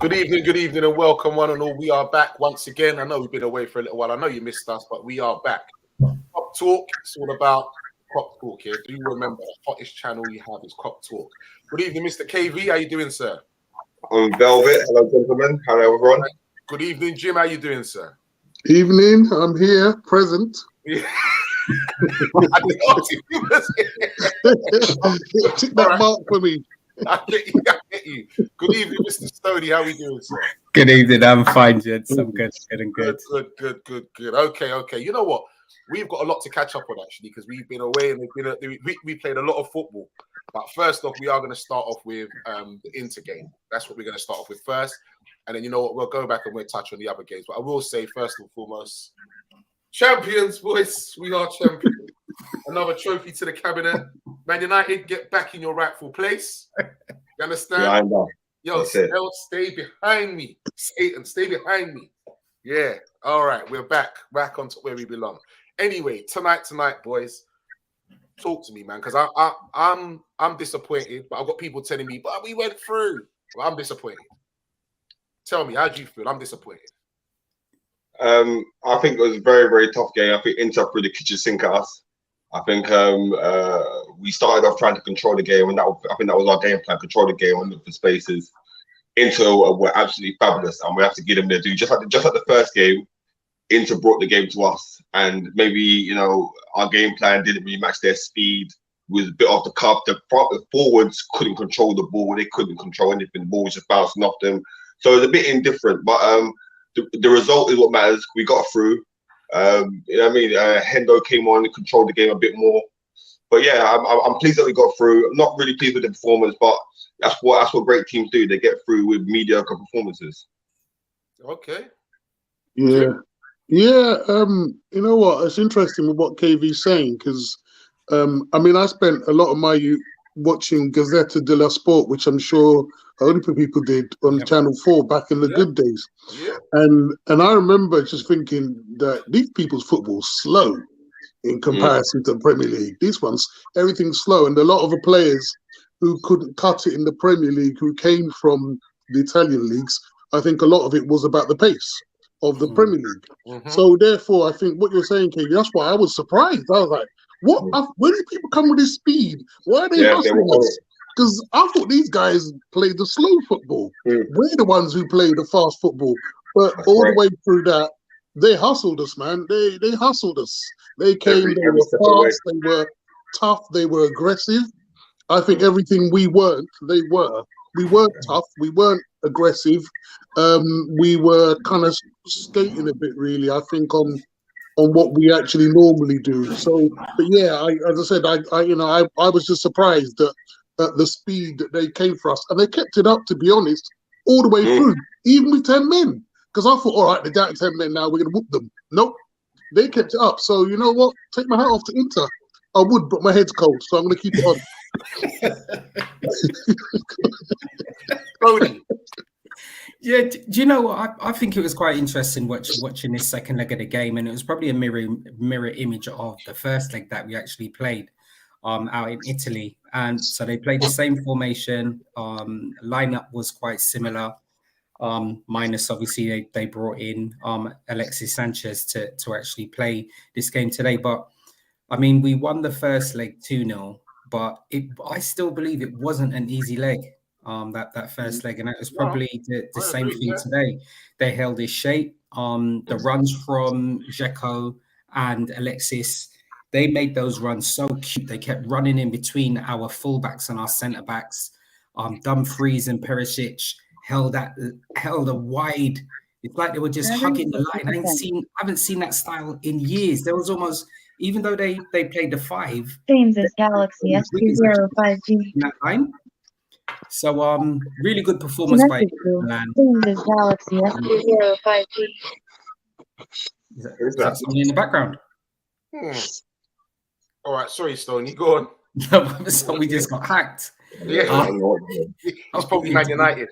Good evening, and welcome one and all. We are back once again. I know we've been away for a little while. I know you missed us, but we are back. Cop Talk. It's all about Cop Talk here. Do you remember the hottest channel you have is Cop Talk? Good evening, Mr. KV. How you doing, sir? I'm Velvet. Hello, gentlemen. Hello, everyone. Good evening, Jim. How you doing, sir? Evening. I'm here, present. Yeah. Tick that mark for me. I get you. Good evening, Mr. Stoney. How we doing, sir? Good evening. I'm fine, gents. I'm good. Good. Okay. You know what? We've got a lot to catch up on actually because we've been away and we played a lot of football. But first off, we are going to start off with the Inter game. That's what we're going to start off with first. And then you know what? We'll go back and we'll touch on the other games. But I will say first and foremost, champions, boys. We are champions. Another trophy to the cabinet. Man United, get back in your rightful place. You understand? Yeah, I know. Yo, stay behind me. Satan, stay behind me. Yeah. All right, we're back onto where we belong. Anyway, tonight, boys. Talk to me, man, because I'm disappointed, but I've got people telling me, but we went through. Well, I'm disappointed. Tell me, how do you feel? I'm disappointed. I think it was a very, very tough game. I think Inter threw the kitchen sink at us. I think we started off trying to control the game, and I think that was our game plan: control the game and look for spaces. Inter were absolutely fabulous, and we have to give them their due. Just like the first game, Inter brought the game to us, and maybe our game plan didn't really match their speed. Was a bit off the cuff. The forwards couldn't control the ball; they couldn't control anything. The ball was just bouncing off them, so it was a bit indifferent. But the result is what matters. We got through. You know what I mean? Hendo came on and controlled the game a bit more. But yeah, I'm pleased that we got through. I'm not really pleased with the performance, but that's what great teams do. They get through with mediocre performances. Okay. Yeah. You know what? It's interesting with what KV's saying because, I spent a lot of my youth watching Gazzetta dello Sport, which I'm sure only people did on Channel 4 back in the good days. Yeah. And I remember just thinking that these people's football's slow in comparison to the Premier League. These ones, everything's slow. And a lot of the players who couldn't cut it in the Premier League, who came from the Italian leagues, I think a lot of it was about the pace of the Premier League. Mm-hmm. So therefore, I think what you're saying, KV, that's why I was surprised. I was like, what? Where do people come with this speed? Why are they hustling us? Because I thought these guys played the slow football. We're the ones who play the fast football. But the way through that, they hustled us, man. They hustled us. They came, they were fast, they were tough, they were aggressive. I think everything we weren't, they were. We weren't tough, we weren't aggressive. We were kind of skating a bit, really, I think, on what we actually normally do. So, but yeah, as I said, I was just surprised that at the speed that they came for us, and they kept it up, to be honest, all the way through, even with 10 men. Because I thought, all right, they're down to 10 men now, we're going to whoop them. Nope, they kept it up. So you know what? Take my hat off to Inter. I would, but my head's cold, so I'm going to keep it on. Yeah, do you know what? I think it was quite interesting watching this second leg of the game, and it was probably a mirror image of the first leg that we actually played out in Italy. And so they played the same formation. Lineup was quite similar, minus obviously they brought in Alexis Sanchez to actually play this game today. But I mean, we won the first leg 2-0, but I still believe it wasn't an easy leg. That first leg, and that was probably the same thing today. They held his shape. The runs from Dzeko and Alexis, they made those runs so cute. They kept running in between our fullbacks and our centre backs. Dumfries and Perisic held a wide. It's like they were just hugging the line. I haven't seen that style in years. There was almost, even though they played the 5. James's Galaxy S205G. That line. So really good performance by Milan. James's Galaxy S205G. Is that something in the background? All right, sorry, Stoney, go on. So we just got hacked. Yeah, it's probably Man United.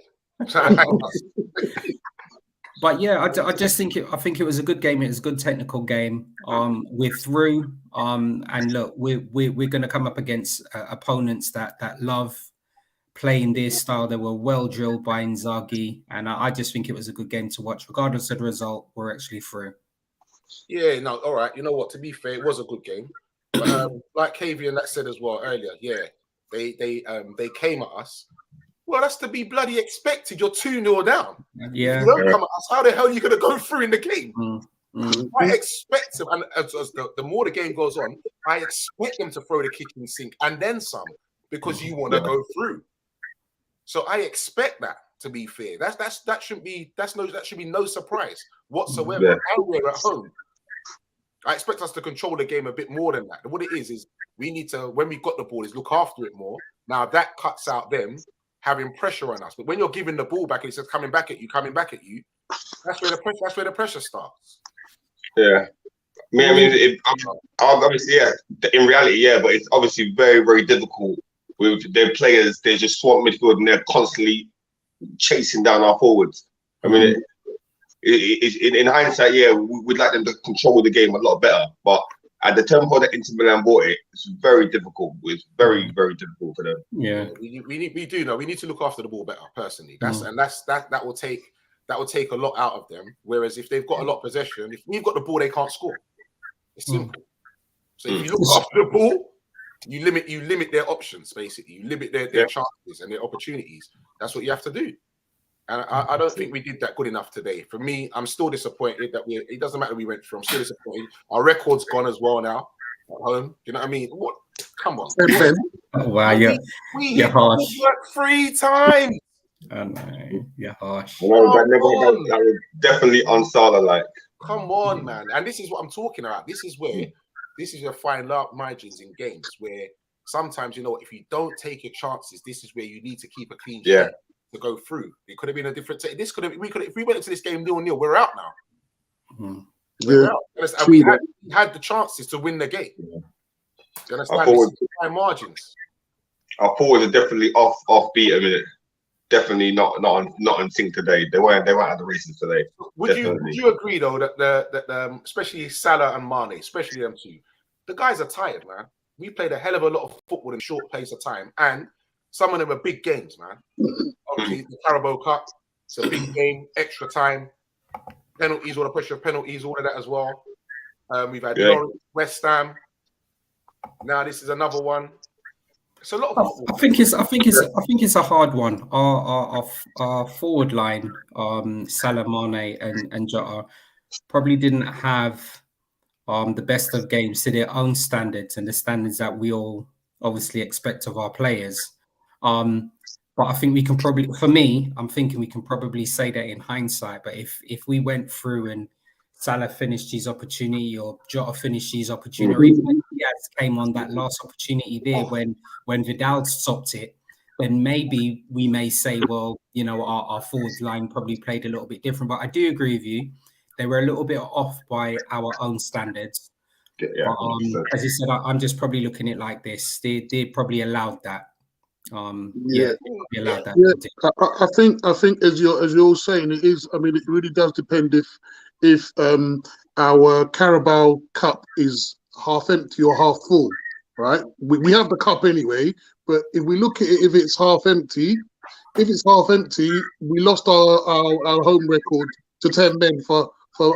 But yeah, I just think I think it was a good game. It was a good technical game. We're through, and look, we're going to come up against opponents that love playing their style. They were well drilled by Inzaghi, and I just think it was a good game to watch, regardless of the result. We're actually through. Yeah, no, all right. You know what? To be fair, it was a good game. But like Kavian that said as well earlier, yeah, they came at us. Well, that's to be bloody expected. You're 2-0 down. Yeah. If you don't come at us, how the hell are you going to go through in the game? I expect them, and as the more the game goes on, I expect them to throw the kitchen sink and then some, because you want to go through. So I expect that, to be fair. That should be no surprise whatsoever. Yeah. And we're at home. I expect us to control the game a bit more than that. What it is we need to, when we got the ball, is look after it more. Now that cuts out them having pressure on us. But when you're giving the ball back and it says coming back at you, that's where the pressure starts. Yeah. I mean, obviously, yeah. In reality, yeah, but it's obviously very, very difficult with their players. They just swamp midfield and they're constantly chasing down our forwards. I mean, in hindsight, yeah, we'd like them to control the game a lot better. But at the tempo that Inter Milan brought it, it's very difficult. It's very, very difficult for them. Yeah, we need to look after the ball better. Personally, that will take a lot out of them. Whereas if they've got a lot of possession, if we've got the ball, they can't score. It's simple. So if you look after the ball, you limit their options. Basically, you limit their chances and their opportunities. That's what you have to do. And I don't think we did that good enough today. For me, I'm still disappointed that it doesn't matter we went through. I'm still disappointed. Our record's gone as well now at home. You know what I mean? What? Come on. Oh, wow, we you're hit harsh. 3 times. Oh, no, you're harsh. No, that was definitely un-Salah-like. Come on, man. And this is what I'm talking about. This is your fine margins in games where sometimes, you know, if you don't take your chances, this is where you need to keep a clean sheet to go through. It could have been a different. If we went into this game 0-0, we're out now. We're out. And we had the chances to win the game. Do you understand? This is high margins. Our forwards are definitely offbeat a minute. Definitely not in sync today. They weren't at the races today. Would you agree though that especially Salah and Mane, especially them two, the guys are tired, man. We played a hell of a lot of football in a short pace of time, and some of them are big games, man. Obviously, the Carabao Cup, it's a big game, extra time, penalties, all the pressure of penalties, all of that as well. We've had Norwich, West Ham. Now this is another one. It's a lot of football. I think it's a hard one. Our forward line, Salah, Mane, and Jota, probably didn't have the best of games to their own standards and the standards that we all obviously expect of our players. But I think we can probably, for me, I'm thinking we can probably say that in hindsight. But if we went through and Salah finished his opportunity or Jota finished his opportunity, or even Diaz came on that last opportunity there when Vidal stopped it, then maybe we may say, well, you know, our forward line probably played a little bit different. But I do agree with you. They were a little bit off by our own standards. Yeah, but, as you said, I'm just probably looking at it like this. They probably allowed that. I think as you're saying, it is. I mean, it really does depend if our Carabao Cup is half empty or half full, right? We have the cup anyway, but if we look at it, if it's half empty, we lost our home record to 10 men for a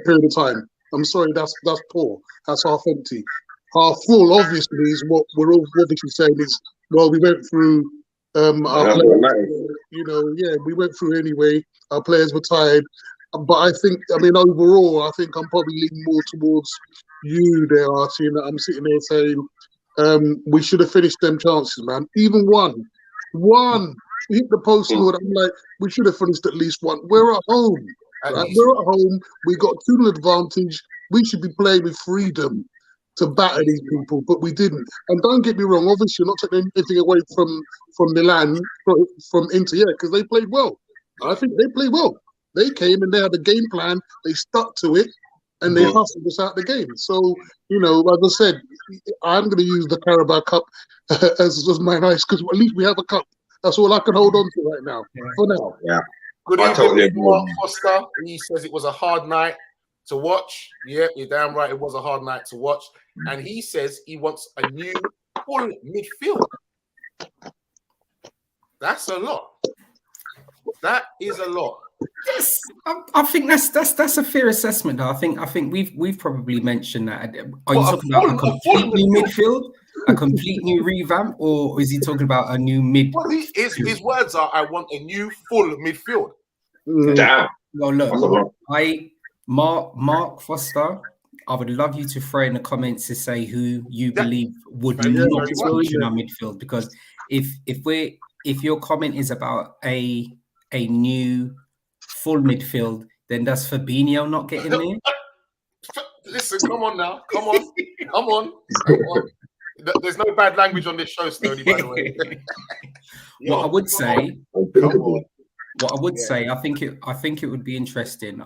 period of time. I'm sorry, that's poor. That's half empty. Half full, obviously, is what we're all obviously saying is, well, we went through our players, we went through anyway. Our players were tired. But I think, overall, I think I'm probably leaning more towards you there, Archie, and I'm sitting there saying we should have finished them chances, man. Even one. We hit the post, Lord. I'm like, we should have finished at least one. We're at home. Right? We're at home. We got 2-0 advantage. We should be playing with freedom to batter these people, but we didn't. And don't get me wrong, obviously, you're not taking anything away from Milan, from Inter, because they played well. I think they played well. They came and they had a game plan, they stuck to it, and they hustled us out the game. So, like I said, I'm going to use the Carabao Cup as my nice, because at least we have a cup. That's all I can hold on to right now, for now. Yeah. Good evening, Mark Foster. He says it was a hard night to watch. Yeah, you're damn right. It was a hard night to watch. And he says he wants a new full midfield. That's a lot. That is a lot. Yes, I think that's a fair assessment. Though. I think we've probably mentioned that. Are you talking about a complete new midfield, a complete new revamp, or is he talking about a new mid? Well, his words are, "I want a new full midfield." Damn. Well, look, Mark Foster, I would love you to throw in the comments to say who you believe would not function our midfield, because if your comment is about a new full midfield, then does Fabinho not get in there? Listen, come on now, come on. There's no bad language on this show, Stoney, by the way. What I would say, I think it would be interesting.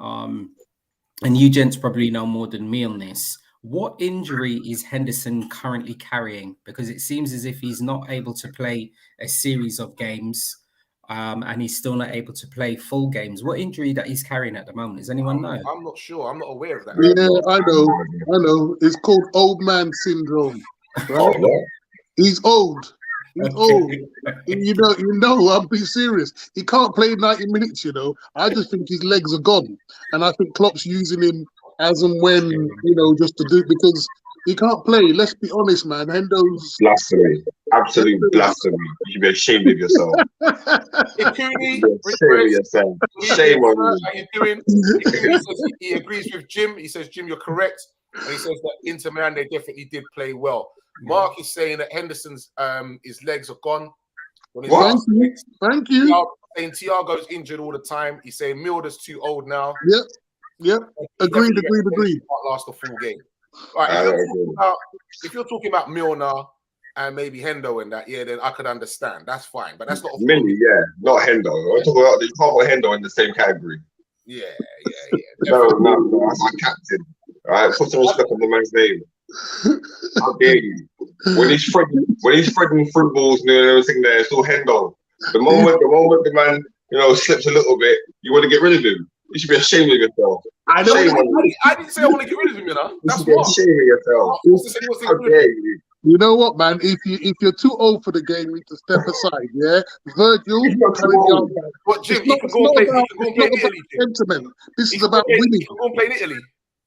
And you gents probably know more than me on this. What injury is Henderson currently carrying? Because it seems as if he's not able to play a series of games, and he's still not able to play full games. What injury that he's carrying at the moment? Does anyone know? I'm not sure. I'm not aware of that. Yeah, I know. It's called old man syndrome. Right? He's old. He's old. You know, I'm being serious. He can't play 90 minutes, you know. I just think his legs are gone. And I think Klopp's using him as and when, you know, just to do, because he can't play. Let's be honest, man. Hendo's blasphemy. Absolute blasphemy. You should be ashamed of yourself. Shame on you. How you doing? He agrees with Jim. He says, Jim, you're correct. And he says that Inter Milan, they definitely did play well. Mark is saying that Henderson's his legs are gone. Thank you. Saying Thiago's injured all the time. He's saying Milder's too old now. Yep. Agreed. Can't last a full game. All right. If you're talking about Milner and maybe Hendo and that, then I could understand. That's fine, but that's not Millie, not Hendo. I'm talking about, you can't put Hendo in the same category. Yeah. No, that's our captain. All right, put some respect on the man's name. How dare you? When he's threading fruit balls and everything there, it's still Hendo. The moment the man, slips a little bit, you want to get rid of him. You should be ashamed of yourself. I didn't say I want to get rid of him, That's what. Ashamed of yourself. How dare you? You know what, man? If you're too old for the game, you need to step aside. Yeah, Virgil. But Jim, he can go and play in Italy. Sentiment. This is about winning. He can go and play in Italy.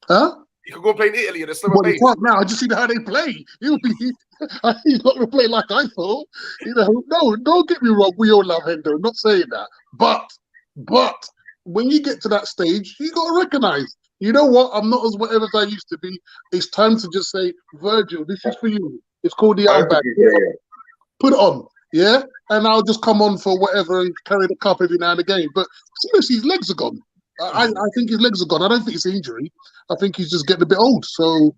Huh? You can go and play in Italy at a slower pace. Now I just see how they play. He's not going to play like I thought. No, don't get me wrong. We all love Hendo. Not saying that, but when you get to that stage, you got to recognize. You know what? I'm not as whatever as I used to be. It's time to just say, Virgil, this is for you. It's called the Outback. Put it on, and I'll just come on for whatever and carry the cup every now and again. But seriously, his legs are gone. I think his legs are gone. I don't think it's injury. I think he's just getting a bit old. So,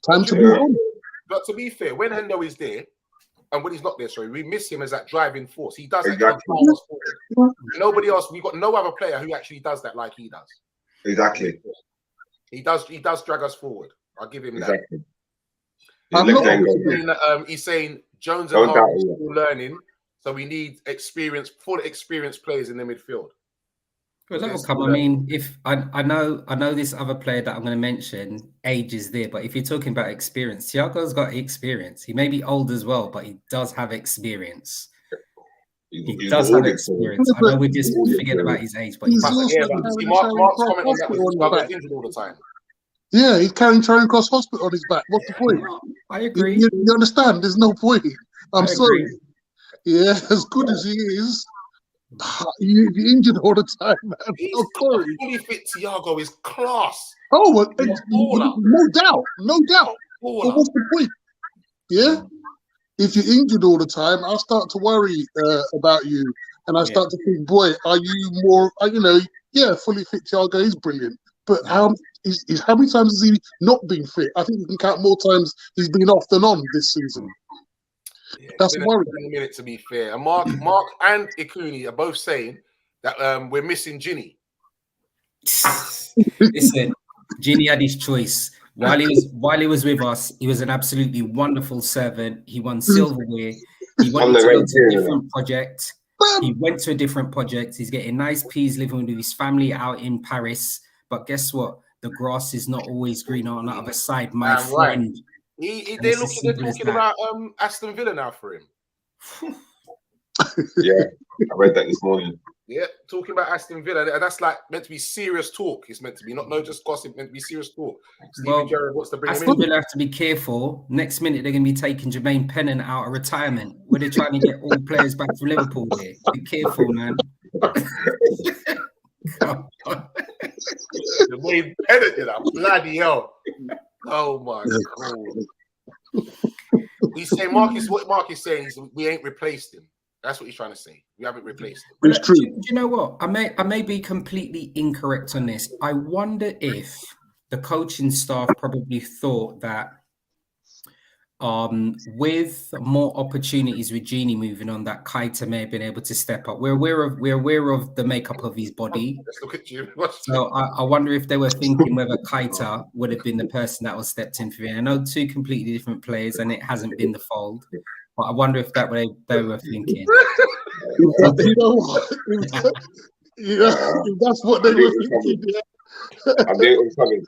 time to move on. But to be fair, when Hendo is there, and when he's not there, we miss him as that driving force. He does exactly. Nobody else. We've got no other player who actually does that like he does. Exactly. He does drag us forward. I'll give him that. He's saying Jones and Hart are still learning, so we need full experienced players in the midfield. Well, that will come. I mean, if I know this other player that I'm going to mention, age is there, but if you're talking about experience, Thiago's got experience. He may be old as well, but he does have experience. He does have experience. I know we're just forgetting about his age, but Mark's comment on that was injured all the time. Yeah, he's carrying Charing Cross Hospital on his back. What's the point? I agree. You understand? There's no point. I'm sorry. Yeah, as good as he is, you're injured all the time, man. A fully fit Thiago is class. Oh, no doubt. But what's the point? Yeah? If you're injured all the time, I start to worry about you. And I start to think, boy, are you more, fully fit Thiago is brilliant. But how many times has he not been fit? I think you can count more times he's been off than on this season. Yeah, that's worrying. A minute, to be fair. And Mark and Ikuni are both saying that we're missing Ginny. Listen, Ginny had his choice. While he was with us, he was an absolutely wonderful servant. He won silverware. He wanted to go to a different project. He went to a different project. He's getting nice peas living with his family out in Paris. But guess what? The grass is not always green on the other side, my friend. They're talking about Aston Villa now for him. Yeah, I read that this morning. Yeah, talking about Aston Villa, and that's like meant to be serious talk. It's meant to be not just gossip, meant to be serious talk. Stevie Gerrard wants to bring him Aston in. Villa have to be careful. Next minute they're going to be taking Jermaine Pennant out of retirement, where they're trying to get all players back to Liverpool. There, be careful, man. Jermaine Pennant, you know, bloody hell! Oh my god! He's saying Marcus. What Mark is saying is we ain't replaced him. That's what he's trying to say. We haven't replaced him. It's true. Do you know what? I may be completely incorrect on this. I wonder if the coaching staff probably thought that with more opportunities with Genie moving on, that Keita may have been able to step up. We're aware of the makeup of his body. Let's look at you. So I wonder if they were thinking whether Keita would have been the person that was stepped in for him. I know two completely different players, and it hasn't been the fold. But I wonder if that way they were thinking. You know what? If that's what they were thinking. I knew it was coming.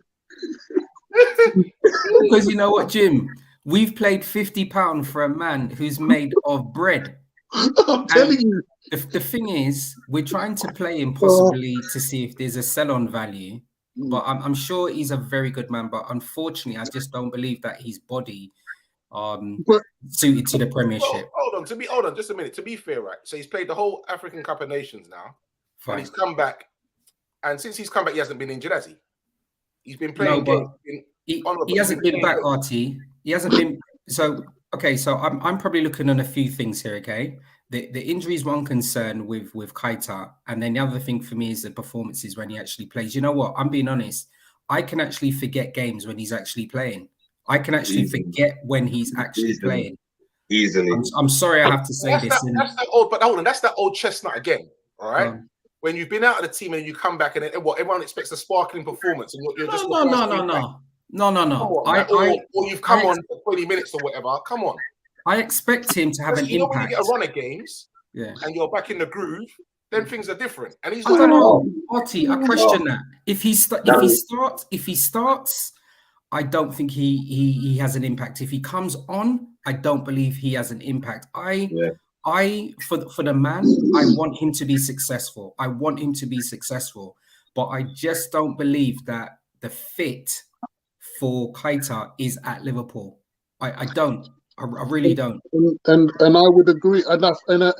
Because you know what, Jim? We've played £50 for a man who's made of bread. I'm telling you. The thing is, we're trying to play him possibly to see if there's a sell-on value. But I'm sure he's a very good man. But unfortunately, I just don't believe that his body suited to the Premiership. Hold on, just a minute. To be fair, right? So he's played the whole African Cup of Nations now, and he's come back. And since he's come back, he hasn't been injured, has he? He's been playing. He hasn't been back, RT. He hasn't been. So okay, so I'm probably looking on a few things here. Okay, the injury is one concern with Keita, and then the other thing for me is the performances when he actually plays. You know what? I'm being honest. I can actually forget games when he's actually playing. I can actually forget when he's actually playing. Easily. I'm sorry I have to say this. That's that old chestnut again. All right. When you've been out of the team and you come back and everyone expects a sparkling performance and you're just no. Or you've come on for 20 minutes or whatever. Come on. I expect him to have an impact. When you get a run of games, and you're back in the groove, then things are different. And he's I don't know, Artie, I question that. If he starts, I don't think he has an impact. If he comes on, I don't believe he has an impact. For the man, I want him to be successful. But I just don't believe that the fit for Keita is at Liverpool. I don't. I really don't. And I would agree. And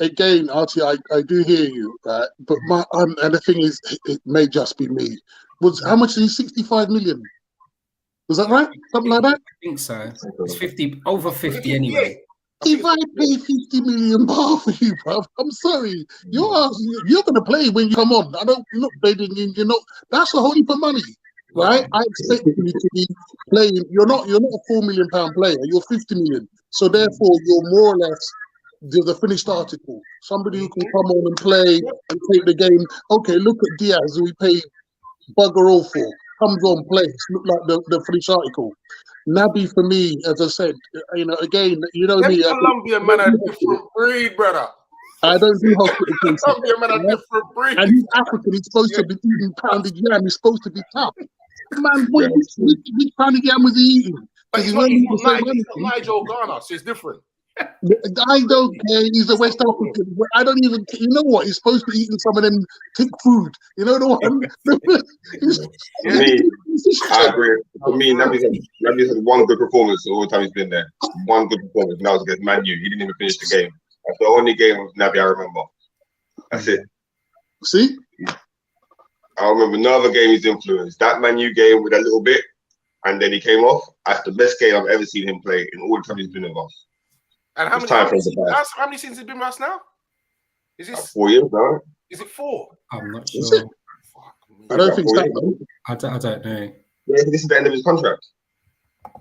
again, Artie, I do hear you, right? But and the thing is, it may just be me. How much is he? 65 million. Was that right? Something like that? I think so. It's over 50 anyway. If I pay 50 million bar for you, bruv, I'm sorry. You're going to play when you come on. You're not begging you. That's a whole heap of money, right? I expect you to be playing. You're not a £4 million player. You're 50 million. So therefore, you're more or less the finished article. Somebody who can come on and play and take the game. Okay, look at Diaz, who we paid bugger all for. Comes on, plays, look like the finished article. Naby, for me, as I said, again, you know me. Colombian man, a different breed, brother. I don't do hospital cases. Colombian man, a different breed. And he's African. He's supposed to be eating pounded yam. He's supposed to be tough. Man, which pounded yam was he eating? But he's not Nigel Garner, so it's different. I don't care. He's a West African. I don't even. You know what? He's supposed to be eating some of them thick food. You know the one. I agree. For me, Naby's had one good performance all the time he's been there. One good performance, and that was against Man U. He didn't even finish the game. That's the only game of Naby I remember. That's it. See? I remember no other game he's influenced. That Man U game with a little bit, and then he came off. That's the best game I've ever seen him play in all the time he's been with us. And how many seasons has he been with us now? Is this 4 years now? Is it 4? I'm not sure. I don't think so. I don't know. Yeah, this is the end of his contract.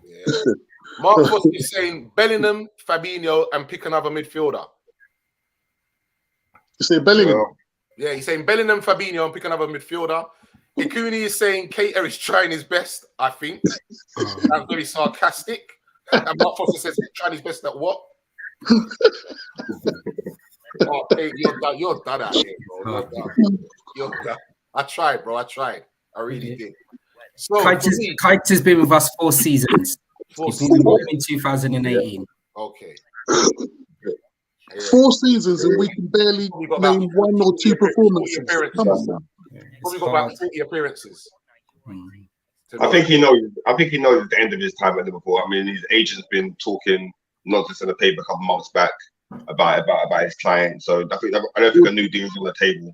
Yeah. Mark Foss is saying Bellingham, Fabinho, and pick another midfielder. You say Bellingham? Yeah, he's saying Bellingham, Fabinho, and pick another midfielder. Ikuni is saying Keita is trying his best, I think. That's very sarcastic. And Mark Foster says he's trying his best at what? Hey, you're done out here, bro. You're done. I tried, bro. I really did. So Keita's been with us 4 seasons. He's been in 2018. Okay. 4 seasons and we can barely name 1 or 2 performances. Come on, man. Probably got about 40 appearances. I think he knows. I think he knows at the end of his time at Liverpool. I mean, his agent's been talking nonsense on the paper a couple months back about his client. So I don't think a new deal's on the table.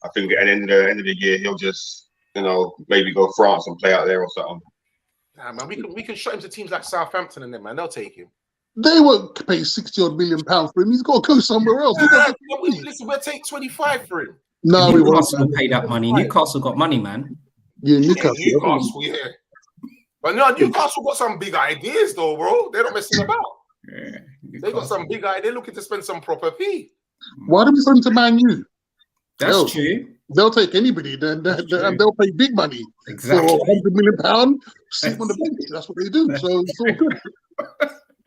I think at the end of the year he'll just maybe go France and play out there or something. Nah, man, we can shut him to teams like Southampton and them, man. They'll take him. They won't pay £60 million for him. He's got to go somewhere else. Listen, we'll take 25 for him. No, Newcastle will pay that money. Newcastle got money, man. Yeah, Newcastle. Yeah. But no, Newcastle got some big ideas, though, bro. They're not messing about. Yeah, they got some big ideas. They're looking to spend some proper fee. Why do we send to Man U? That's true. They'll take anybody, and they'll pay big money for £100 million. Sit on the bench. That's what they do. So it's all good.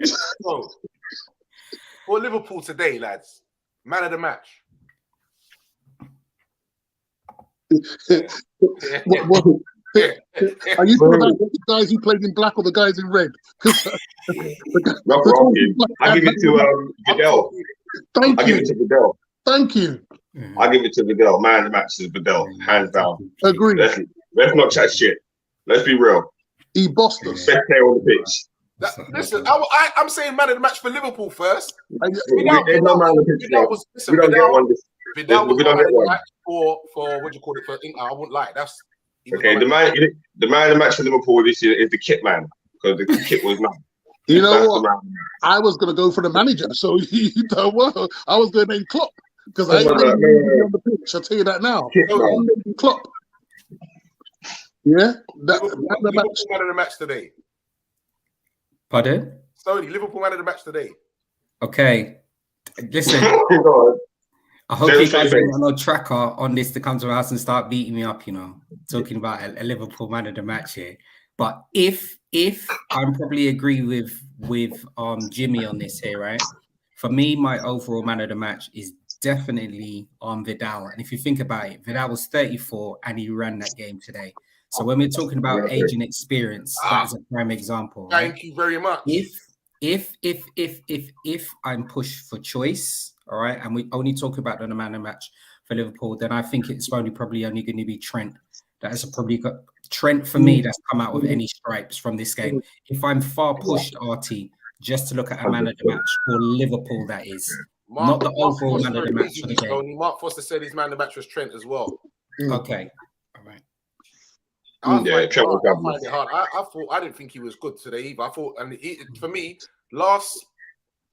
So, for Liverpool today, lads, man of the match. Are you talking about the guys who played in black or the guys in red? I give it to Vidal. Thank you. Give it to Vidal. Thank you. I give it to Vidal. Man of the match is Vidal, hands down. Agree. Let's not chat shit. Let's be real. He bossed us. Best player on the pitch. Listen, I'm saying man of the match for Liverpool first. Vidal was for what do you call it? For I wouldn't lie. That's okay. The man of the match for Liverpool this year is the kit man, because the kit was not. You know what? I was going to go for the manager, so well, I was going to name Klopp because I ain't going to be on the pitch. I'll tell you that now. Klopp. Yeah, Liverpool man of the match today. Pardon? Stoney, Liverpool man of the match today. Okay, listen. I hope you guys don't have no tracker on this to come to my house and start beating me up, talking about a Liverpool man of the match here. But if I'm probably agree with Jimmy on this here, right? For me, my overall man of the match is definitely Vidal. And if you think about it, Vidal was 34 and he ran that game today. So when we're talking about age and experience, that is a prime example. Right? Thank you very much. If I'm pushed for choice, all right, and we only talk about the man of the match for Liverpool, then I think it's probably only going to be Trent. That is probably got Trent for me that's come out with any stripes from this game. If I'm far pushed, RT, just to look at a man of the match for Liverpool, that is not the overall man of the match for the game. Mark Foster said his man of the match was Trent as well. Okay, all right. I find it hard. I didn't think he was good today either. I thought, and for me, last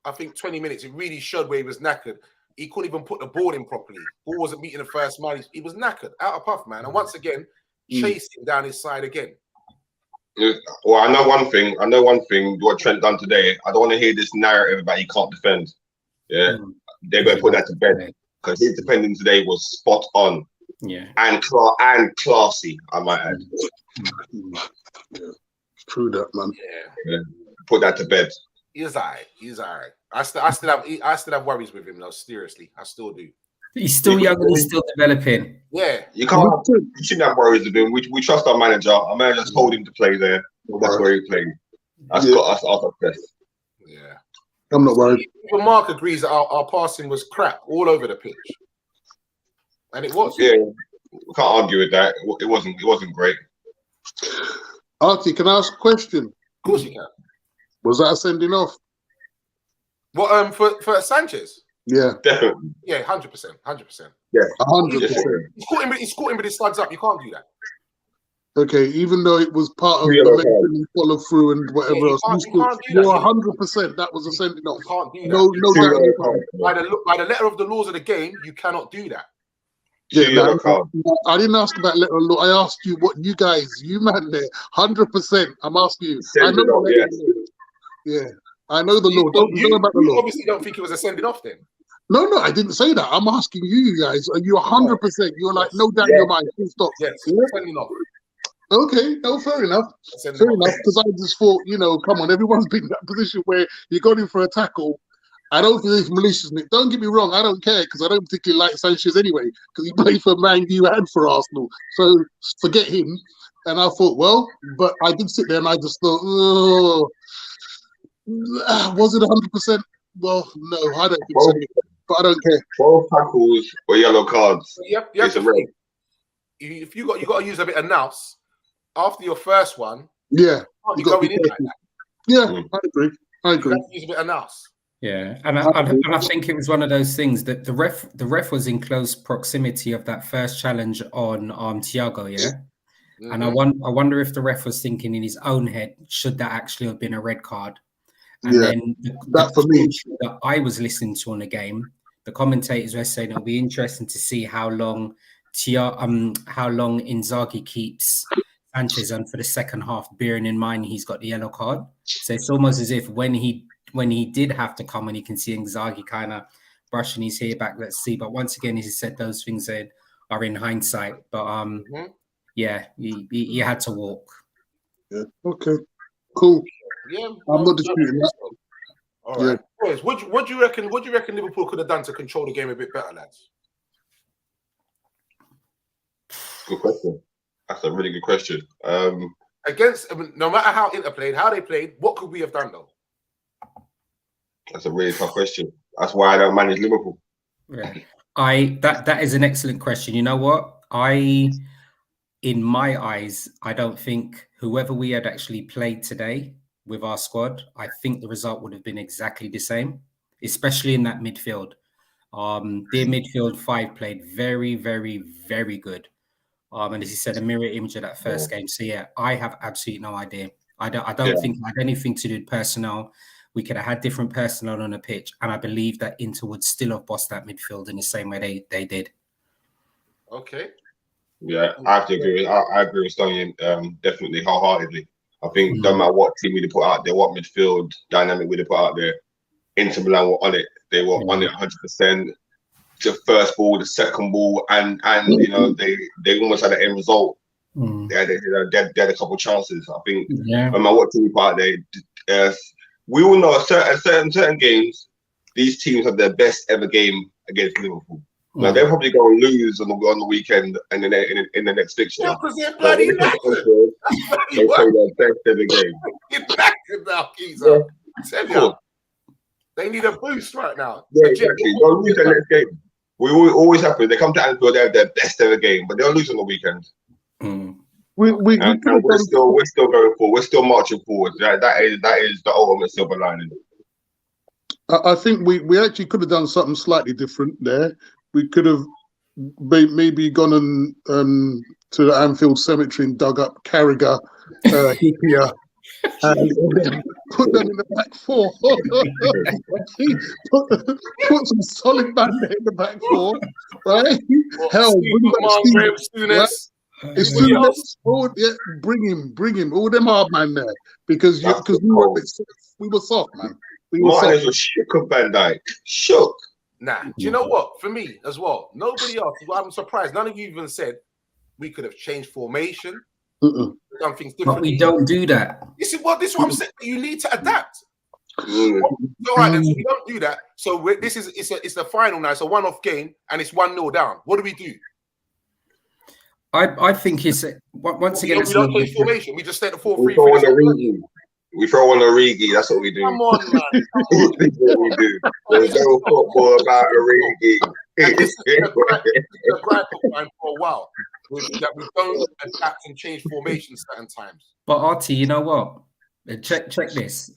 20 minutes, it really showed where he was knackered. He couldn't even put the ball in properly. Ball wasn't meeting the first man. He was knackered, out of puff, man. And once again, chasing down his side again. Well, I know one thing. What Trent done today. I don't want to hear this narrative about he can't defend. Yeah, they better put that to bed, because his defending today was spot on. Yeah, and classy, I might add. True that, man. Yeah. Put that to bed. He's alright. I still have worries with him though. Seriously, I still do. He's still young and he's still developing. Yeah, you shouldn't have worries with him. We trust our manager. Our manager's told him to play there. That's where he played. That's got us our best. Yeah, I'm not worried. Even Mark agrees that our passing was crap all over the pitch, and it was. Yeah, we can't argue with that. It wasn't great. Artie, can I ask a question? Of course you can. Was that a sending off? What for Sanchez? Yeah, definitely. Yeah, 100%. Yeah, 100%. He's caught him with his studs up. You can't do that. Okay, even though it was part of the follow through and whatever else, you're 100%. That was a sending off. You can't do that. No. By the letter of the laws of the game, you cannot do that. Yeah, I didn't ask about letter of law. I asked you what you man there, 100%. I'm asking you. I know yeah, I know the law. Don't know about the law. Obviously don't think it was a sending off then. No, I didn't say that. I'm asking you guys. Are you 100%? You're like, no doubt in your mind. Full stop. Yes, sending off. Okay, no, fair enough. Because I just thought, come on, everyone's been in that position where you got in for a tackle. I don't think it's malicious. Don't get me wrong, I don't care, because I don't particularly like Sanchez anyway, because he played for Man U and for Arsenal. So forget him. And I thought, well, but I did sit there and I just thought, was it 100%? Well, no, I don't think Both, so. But I don't care. both tackles were yellow cards. You It's a red. If you got to use a bit of nous after your first one. Yeah, You got going in like that. Yeah, I agree. You have to use a bit of nous. Yeah, and I think it was one of those things that the ref was in close proximity of that first challenge on Thiago, yeah. And I wonder if the ref was thinking in his own head, should that actually have been a red card? And then that for me that I was listening to on the game, the commentators were saying it'll be interesting to see how long Inzaghi keeps Sanchez on for the second half, bearing in mind he's got the yellow card. So it's almost as if when he did have to come and you can see Inzaghi kind of brushing his hair back, let's see. But once again, as he said, those things are in hindsight. But yeah, he had to walk. Yeah. Okay. Cool. Yeah, I'm not disputing that. All right, boys. What do you reckon? What do you reckon Liverpool could have done to control the game a bit better, lads? Good question. That's a really good question. No matter how Inter played, how they played, what could we have done though? That's a really tough question. That's why I don't manage Liverpool. Yeah, that is an excellent question. You know what? In my eyes, I don't think whoever we had actually played today with our squad, I think the result would have been exactly the same, especially in that midfield. Their midfield five played very, very, very good. And as you said, a mirror image of that first game. So yeah, I have absolutely no idea. I don't think it had anything to do with personnel. We could have had different personnel on the pitch, and I believe that Inter would still have bossed that midfield in the same way they did. Okay. Yeah, I have to agree. I agree with Stoney definitely wholeheartedly. I think no matter what team we put out there, what midfield dynamic we put out there, Inter Milan were on it. They were on it 100%. The first ball, the second ball, and you know they almost had an end result. They had a couple chances. I think no matter what team we put out there, we all know at certain games, these teams have their best ever game against Liverpool. Now they're probably going to lose on the weekend and in the next fixture. Yeah, because they're bloody knackered. They play their best ever game. You're knackered now, Keezer. They need a boost right now. Yeah, exactly. They'll lose their next game. We always happen. They come to Anfield, they have their best ever game, but they'll lose on the weekend. We're still going forward. We're still marching forward. That is the ultimate silver lining. I think we actually could have done something slightly different there. We could have maybe gone to the Anfield Cemetery and dug up Carragher, Hippier, and put them in the back four. put some solid man there in the back four, right? Hell, bring back bring him. All them hard man there because we were soft, man. Martinez was shook of Van Dijk. Shook. Nah, do you know what? For me as well, nobody else. I'm surprised. None of you even said we could have changed formation, done things differently. But we don't do that. This is what I'm saying. You need to adapt. All right, then, so we don't do that. So it's the final now. It's a one-off game, and it's 1-0 down. What do we do? I think it's once again. We don't change formation. We just stay at the 4-3-3. We throw on Origi. That's what we do. Come on, man. That's what we do. There's no football about Origi. This is the gripe of mine for a while. That we don't adapt and change formations certain times. But Artie, you know what? Check this.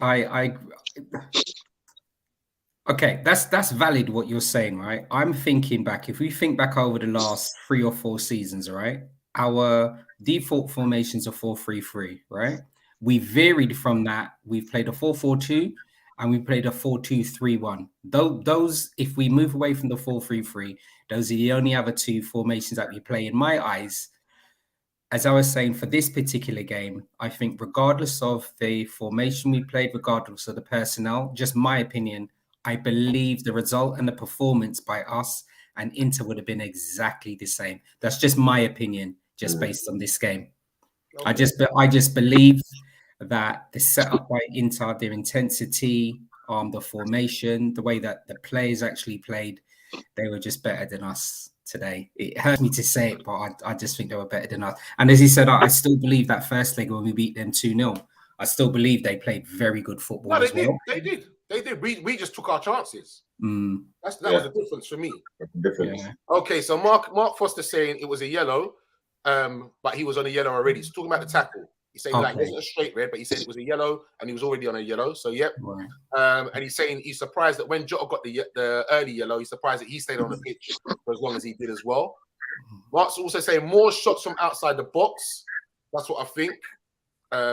Okay, that's valid what you're saying, right? I'm thinking back. If we think back over the last 3 or 4 seasons, right? Our default formations are 4-3-3, right? We varied from that. We've played a 4-4-2 and we played a 4-2-3-1. Those, if we move away from the 4-3-3, those are the only other 2 formations that we play. In my eyes, as I was saying, for this particular game, I think regardless of the formation we played, regardless of the personnel, just my opinion, I believe the result and the performance by us and Inter would have been exactly the same. That's just my opinion, just based on this game. Okay. I just believe that the setup by Inter, their intensity, the formation, the way that the players actually played, they were just better than us today. It hurts me to say it, but I just think they were better than us. And as he said, I still believe that first leg when we beat them 2-0, I still believe they played very good football. No, they did. They did. We just took our chances. Mm. That was the difference for me. That's the difference. Yeah. Okay, so Mark Foster saying it was a yellow, but he was on a yellow already. He's talking about the tackle. He's saying like it wasn't a straight red, but he said it was a yellow, and he was already on a yellow. So yep. Right. And he's saying he's surprised that when Jota got the early yellow, he's surprised that he stayed on the pitch for as long as he did as well. Mark's also saying more shots from outside the box. That's what I think.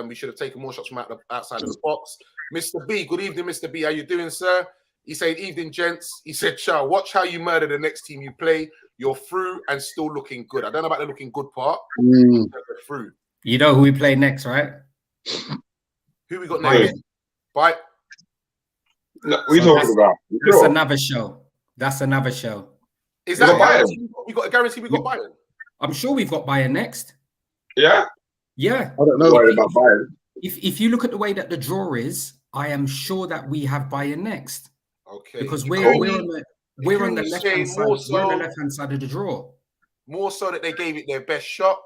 We should have taken more shots from outside of the box. Mr. B, good evening, Mr. B. How you doing, sir? He said, evening, gents. He said, Chow, watch how you murder the next team you play. You're through and still looking good. I don't know about the looking good part. They're through. You know who we play next, right? Who we got next? Bye. No, we talking about. That's another show. That's another show. Is that Bayern? We got a guarantee we got Bayern. I'm sure we've got Bayern next. Yeah. Yeah. I don't know about Bayern. If you look at the way that the draw is, I am sure that we have Bayern next. Okay. Because we're on the left-hand side. We're on the left-hand side of the draw. More so that they gave it their best shot.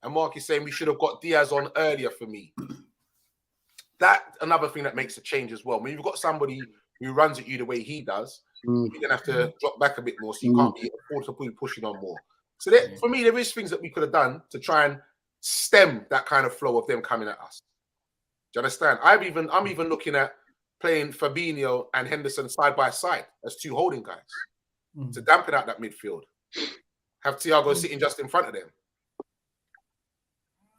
And Mark is saying we should have got Diaz on earlier for me. That another thing that makes a change as well. When you've got somebody who runs at you the way he does, you're gonna have to drop back a bit more, so you can't afford to be pushing on more. So for me, there is things that we could have done to try and stem that kind of flow of them coming at us. Do you understand? I'm even looking at playing Fabinho and Henderson side by side as two holding guys to dampen out that midfield. Have Thiago sitting just in front of them.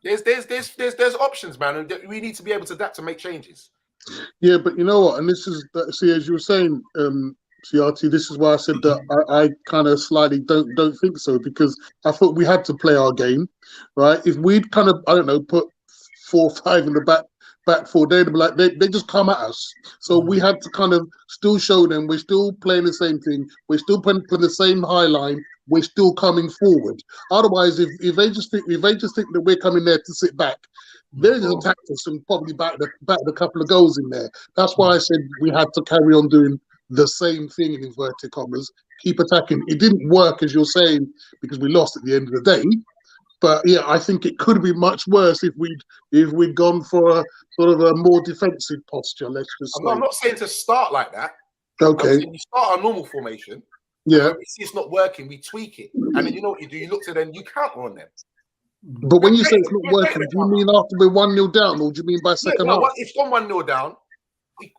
There's options, man, and we need to be able to adapt to make changes. Yeah, but you know what? And this is see, as you were saying, CRT. This is why I said that I kind of slightly don't think so, because I thought we had to play our game, right? If we'd kind of put 4 or 5 in the back 4, they'd be like they just come at us. So we had to kind of still show them we're still playing the same thing. We're still playing the same high line. We're still coming forward. Otherwise, if they just think that we're coming there to sit back, they just attack us and probably back a couple of goals in there. That's why I said we had to carry on doing the same thing in inverted commas, keep attacking. It didn't work, as you're saying, because we lost at the end of the day. But yeah, I think it could be much worse if we'd gone for a sort of a more defensive posture. Let's just say. I'm not saying to start like that. Okay. We start our normal formation. Yeah. When we see it's not working, we tweak it. And then you know what you do? You look to them, you counter on them. But when you say it's not working, do you mean after we're 1-0 down, or do you mean by second half? If gone 1-0 down,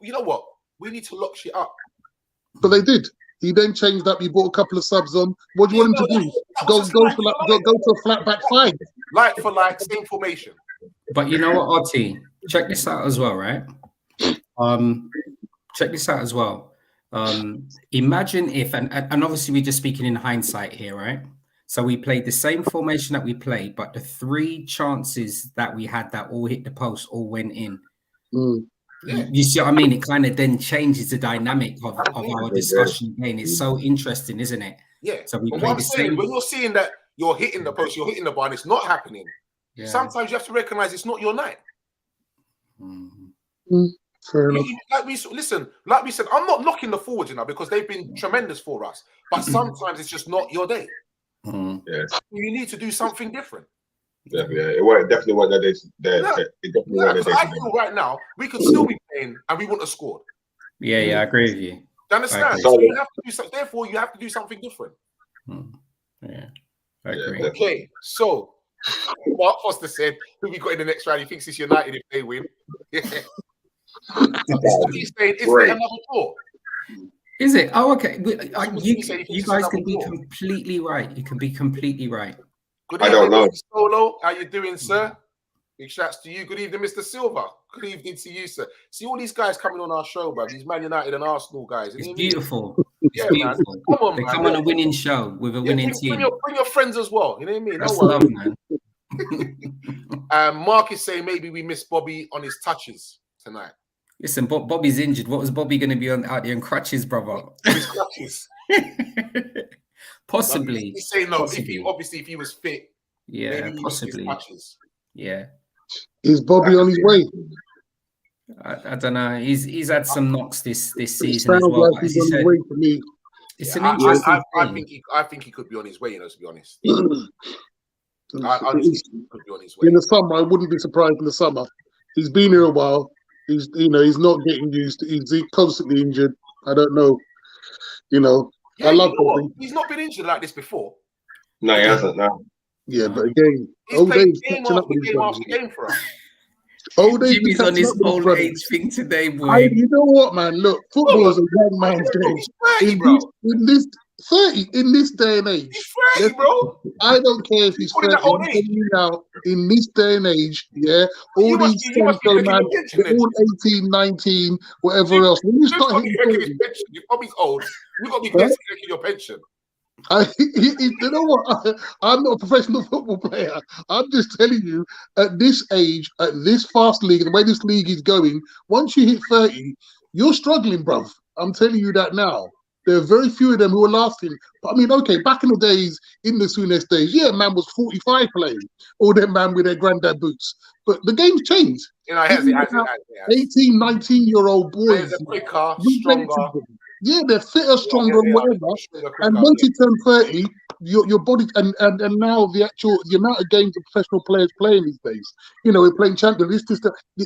you know what? We need to lock shit up. But they did. He then changed up. He brought a couple of subs on. What do you want him to do? Go to a flat back 5. Like for like, same formation. But you know what, RT? Check this out as well, right? Check this out as well. Imagine if, and obviously we're just speaking in hindsight here, right? So we played the same formation that we played, but the 3 chances that we had that all hit the post all went in. You see what I mean? It kind of then changes the dynamic of our discussion again. It's so interesting, isn't it? Yeah. So we but play what I'm the saying, same. when you're seeing that you're hitting the post, you're hitting the bar, and it's not happening. Yeah. Sometimes you have to recognize it's not your night. Fair enough. Like we said, I'm not knocking the forwards, because they've been tremendous for us. But sometimes it's just not your day. Yeah. You need to do something different. Yeah, it definitely wasn't that day. I feel right now we could still be playing and we wouldn't have scored. Yeah, I agree with you. Do you understand? So you have to do something. Therefore, you have to do something different. Yeah, I agree. Okay, so Mark Foster said, "Who we got in the next round? He thinks it's United if they win." Yeah. He's saying, "Is it another draw?" Is it? Oh, okay. You guys can be completely right. You can be completely right. Good evening, I don't know. Mr. Solo. How you doing, sir? Big shouts to you. Good evening, Mr. Silva. Good evening to you, sir. See all these guys coming on our show, bro. These Man United and Arsenal guys. It's beautiful. Yeah, It's beautiful. Man. Come on, they man. come on a winning show with a winning team. Bring your friends as well. You know what I mean? That's love, man. Mark is saying maybe we missed Bobby on his touches tonight. Listen, Bobby's injured. What was Bobby going to be out there in crutches, brother? His crutches. Possibly. He's saying no. If he was fit. Yeah, possibly. Yeah. Is Bobby on his way? I don't know. He's had some knocks this season as Sounds well. like he's on his way for me. It's an interesting thing. I think he could be on his way. To be honest, I honestly think he could be on his way. In the summer, I wouldn't be surprised. In the summer, he's been here a while. He's not getting used. He's constantly injured. I don't know. Yeah, I love what? He's not been injured like this before. No, he hasn't. No. Yeah, but again, he's played game after game for us. Jimmy's on his old age thing today, boy. You know what, man? Look, football is a young man's game. He's 30, bro. In this 30 in this day and age. He's 30, bro. I don't care if he's 30. Now, in this day and age, yeah, all these central man, they're all 18, 19, whatever else. When you start hitting you're probably old. You got to be taking your pension. You know what? I'm not a professional football player. I'm just telling you, at this age, at this fast league, the way this league is going, once you hit 30, you're struggling, bruv. I'm telling you that now. There are very few of them who are lasting. But I mean, okay, back in the days, in the Souness days, yeah, man was 45 playing. All them man with their granddad boots. But the game's changed. It has. 18, 19-year-old boys. They're quicker, stronger. Yeah, they're fitter, stronger, whatever. And once you turn 30, your body and now the amount of games the professional players playing these days. We're playing champions.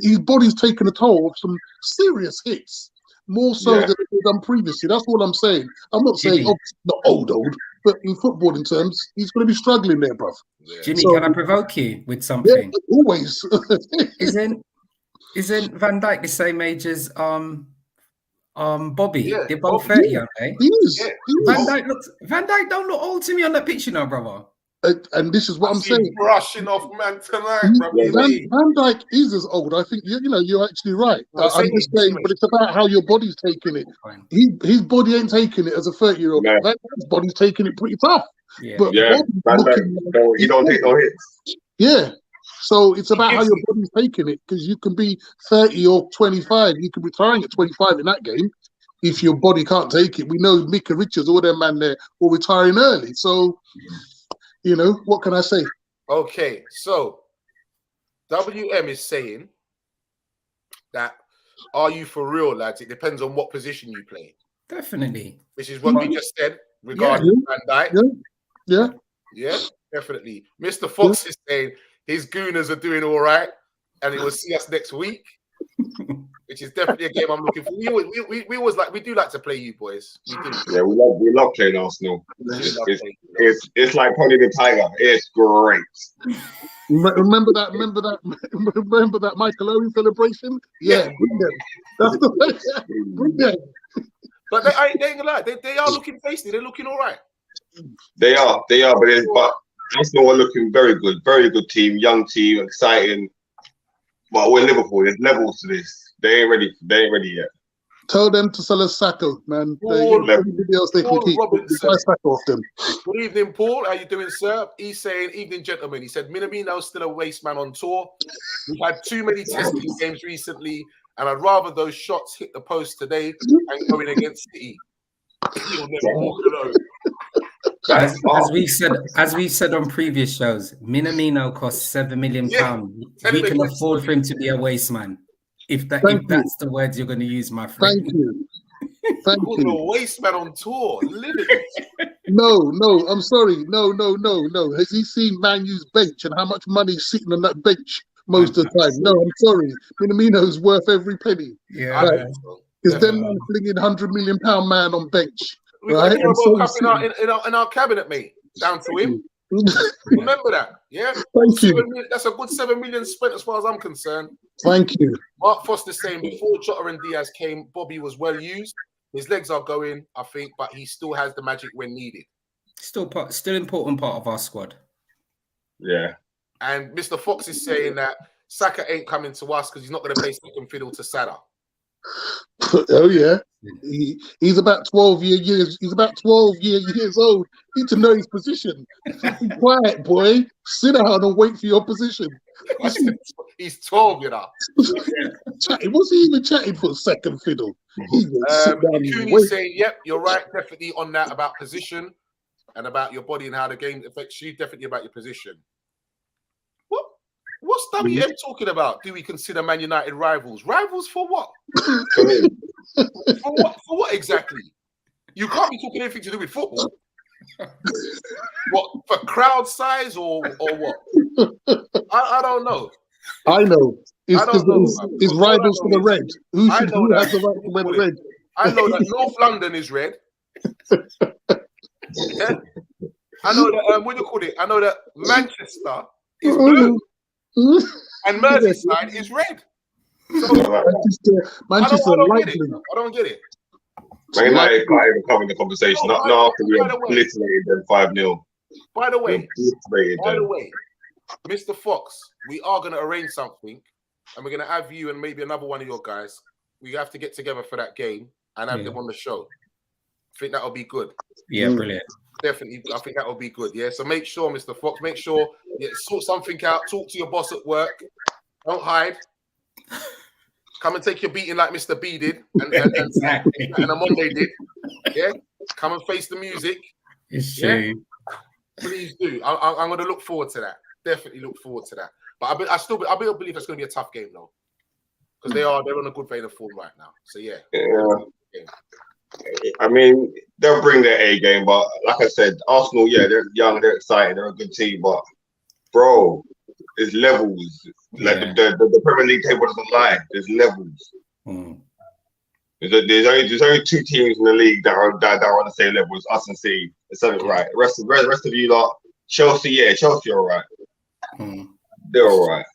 His body's taken a toll of some serious hits, more so than it was done previously. That's all I'm saying. I'm not saying not old, but in footballing terms, he's going to be struggling there, bruv. Yeah. Jimmy, can I provoke you with something? Yeah, always. Isn't Van Dijk the same age as Bobby? Yeah, they're both 30, aren't they? He is. Van Dijk don't look old to me on that picture now, brother. And this is what I'm saying. Brushing off man tonight, Van Dijk is as old. I think you're actually right. I'm just saying, but it's about how your body's taking it. His body ain't taking it as a 30-year-old. Van Dijk's body's taking it pretty tough. Yeah, but Van Dijk, he don't take no hits. Yeah. So it's about how your body's taking it, because you can be 30 or 25. You can be retiring at 25 in that game if your body can't take it. We know Micah Richards, all them man there, were retiring early. So, what can I say? Okay, so WM is saying that, are you for real, lads? It depends on what position you play. Definitely. Which is what we just said regarding Van Dijk. Yeah, definitely. Mr. Fox is saying his Gooners are doing all right, and it will see us next week, which is definitely a game I'm looking for. We do like to play you boys. We do. Yeah, we love playing Arsenal. It's like Pony the Tiger. It's great. Remember that Michael Owen celebration? Yeah, bring them. That's the way. Bring them. But they ain't gonna lie. They are looking tasty. They're looking all right. They are. But Arsenal are looking very good team, young team, exciting. But we're Liverpool. There's levels to this. They ain't ready yet. Tell them to sell a Sacco, man. Everybody else they can keep. Sacco off them. Good evening, Paul. How you doing, sir? He's saying, evening, gentlemen. He said, Minamino's still a waste man on tour. We've had too many testing games recently, and I'd rather those shots hit the post today and going against City. He'll never walk alone. As we've said on previous shows, Minamino costs £7 million. We can afford for him to be a waste man. If that's the words you're going to use, my friend. Thank you. A waste man on tour. No, I'm sorry. No. Has he seen Man U's bench and how much money is sitting on that bench most of the time? No, I'm sorry. Minamino's worth every penny. Yeah. Because them man flinging £100 million man on bench. We got a in our cabinet, mate. Down to him. Remember that, yeah? Thank you. That's a good 7 million spent as far as I'm concerned. Thank you. Mark Foster saying before Jota and Diaz came, Bobby was well used. His legs are going, I think, but he still has the magic when needed. Still important part of our squad. Yeah. And Mr. Fox is saying that Saka ain't coming to us because he's not going to play second fiddle to Salah. Oh yeah, he's about 12 years. He's about 12 years old. Need to know his position. Be quiet, boy. Sit down and wait for your position. He's 12, you know. Was he even chatting for second fiddle? Cooney's saying, "Yep, you're right. Definitely on that about position and about your body and how the game affects you. Definitely about your position." What's WM talking about? Do we consider Man United rivals? Rivals for what? For what exactly? You can't be talking anything to do with football. What, for crowd size or what? I don't know. I know. It's I don't know. it's rivals for the red. Who has the right to wear the red? I know that North London is red. Yeah. I know that what do you call it? I know that Manchester is blue and Merseyside is red. So Manchester I light don't, blue. I don't get it. Man United can't even come in the conversation. Oh, not after we obliterated them 5-0. By the way, Mr. Fox, we are going to arrange something, and we're going to have you and maybe another one of your guys. We have to get together for that game and have them on the show. I think that'll be good. Yeah, brilliant. Definitely, I think that'll be good. Yeah, so make sure, Mr. Fox, sort something out. Talk to your boss at work. Don't hide. Come and take your beating like Mr. B did, and Monday did. Yeah, come and face the music. It's true. Please do. I'm going to look forward to that. Definitely look forward to that. But I still believe it's going to be a tough game though, because they're on a good vein of form right now. So yeah. I mean, they'll bring their A game, but like I said, Arsenal, they're young, they're exciting, they're a good team, but bro, there's levels. Like the Premier League table doesn't lie. There's levels. There's only 2 teams in the league that are on the same level as us and City. It's something right. The rest of you lot, Chelsea all right. They're all right.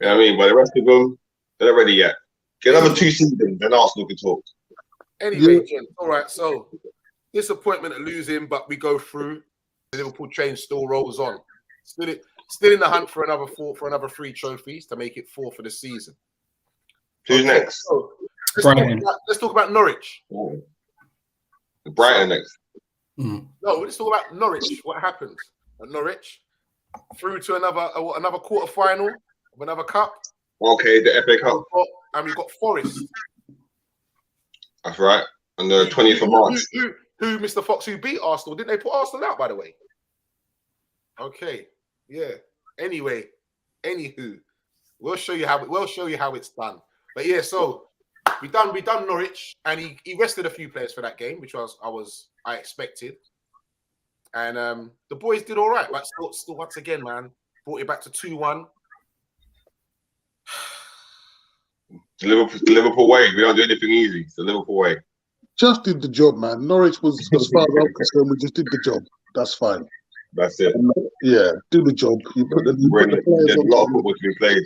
You know what I mean? But the rest of them, they're not ready yet. Get another 2 seasons, then Arsenal can talk. Anyway, gents, all right. So disappointment at losing, but we go through. The Liverpool train still rolls on. Still in the hunt for another 3 trophies to make it 4 for the season. Who's next? So let's talk about Norwich. Brighton next. No, let's talk about Norwich. What happened at Norwich? Through to another quarter final of another cup. Okay, the FA Cup. And we've got Forest. That's right. On the 20th of March. Who Mr. Fox, who beat Arsenal? Didn't they put Arsenal out, by the way? Okay. Yeah. Anyway, anywho, we'll show you how it's done. But yeah, so we done Norwich, and he rested a few players for that game, which I expected. And the boys did all right, but still once again, man, brought it back to 2-1. The Liverpool way. We don't do anything easy. It's the Liverpool way. Just did the job, man. Norwich was, as far as I'm concerned, we just did the job. That's fine. That's it. Yeah, do the job. You put the players there's a lot of football to be played.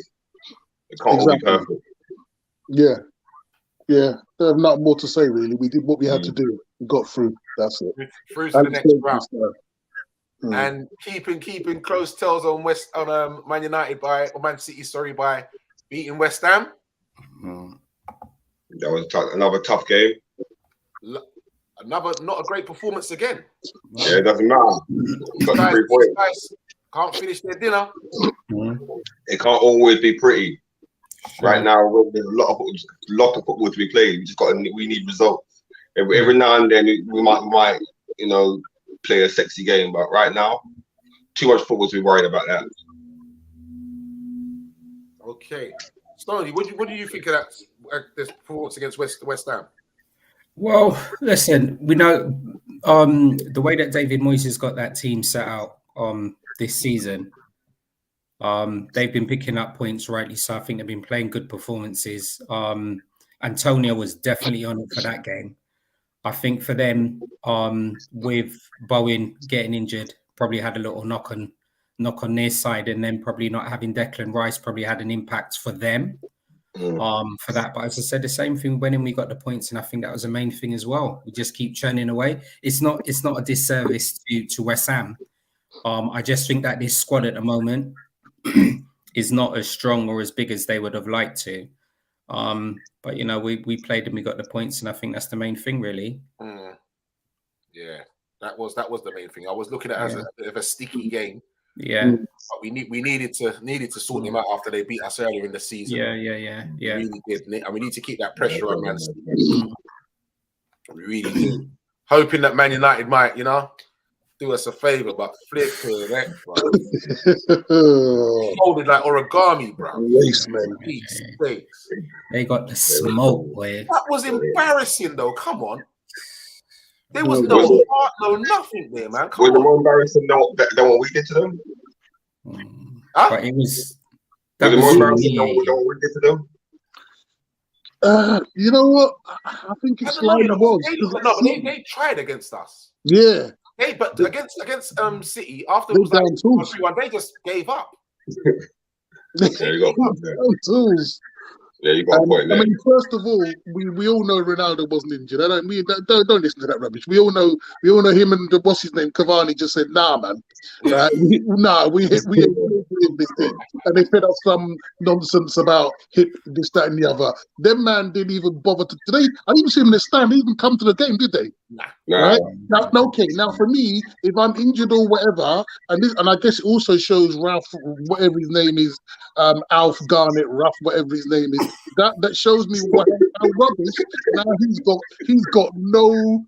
It can't all be perfect. Yeah. I have nothing more to say, really. We did what we had to do. We got through. That's it. Through to the next round. And keeping close tails on Man United by beating West Ham. That was another tough game. Not a great performance again. Yeah, it doesn't matter. Got 3 points. Guys can't finish their dinner. It can't always be pretty. Right now, there's a lot of football to be played. We need results. Every now and then we might play a sexy game, but right now, too much football to be worried about that. Okay, Stoney, what do you think of that this performance against West Ham? Well, listen, we know the way that David Moyes has got that team set out this season. They've been picking up points, rightly so. I think they've been playing good performances. Antonio was definitely on it for that game. I think for them, with Bowen getting injured, probably had a little knock on their side, and then probably not having Declan Rice probably had an impact for them for that. But as I said, the same thing when we got the points, and I think that was the main thing as well. We just keep churning away. It's not a disservice to West Ham. I just think that this squad at the moment is not as strong or as big as they would have liked to. But we played and we got the points, and I think that's the main thing, really. Yeah, that was the main thing. I was looking at it as a bit of a sticky game. Yeah, but we needed to sort them out after they beat us earlier in the season. Yeah. We really did, and we need to keep that pressure on Man City. We really do. Hoping that Man United might, do us a favor, but flip to that, bro. Folded like origami, bro. They got the smoke, boy. That was embarrassing, though. Come on. There was no heart, no nothing there, man. Was it more embarrassing than what we did to them? But it was. That Was it more was embarrassing me. no one did to them? You know what? I think I it's don't know, slightly was. but they tried against us. Yeah, But against City, after it they was like down tools. 3-1, they just gave up. Yeah, you got a point there. Down tools. Yeah, you got a point I there. mean, first of all, we all know Ronaldo wasn't injured. Don't listen to that rubbish. We all know him and what's his name, Cavani just said, "Nah, man, right? We hit this thing," and they fed us some nonsense about hip this, that, and the other. Them man didn't even bother to today. I didn't even see him in the stand. They didn't even come to the game, did they? Nah. Right now, okay. Now, for me, if I'm injured or whatever, and I guess it also shows Ralph, whatever his name is, Alf Garnett, Ruff, whatever his name is. That shows me how rubbish. Now he's got no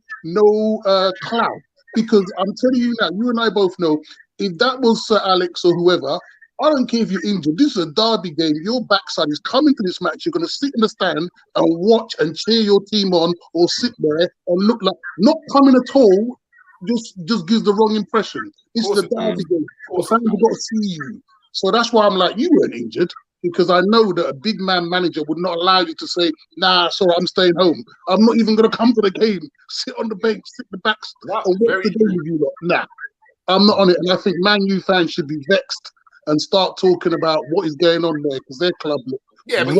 clout, because I'm telling you now, you and I both know, if that was Sir Alex or whoever, I don't care if you're injured. This is a derby game. Your backside is coming to this match. You're going to sit in the stand and watch and cheer your team on, or sit there and look like not coming at all. Just gives the wrong impression. This is a derby game. The fans have got to see you. So that's why I'm like, you weren't injured, because I know that a big man manager would not allow you to say, "Nah, sorry, I'm staying home. I'm not even going to come to the game. Sit on the bench, sit in the back, and watch the game with you lot." Nah, I'm not on it. And I think Man U fans should be vexed and start talking about what is going on there, because their club. Yeah, but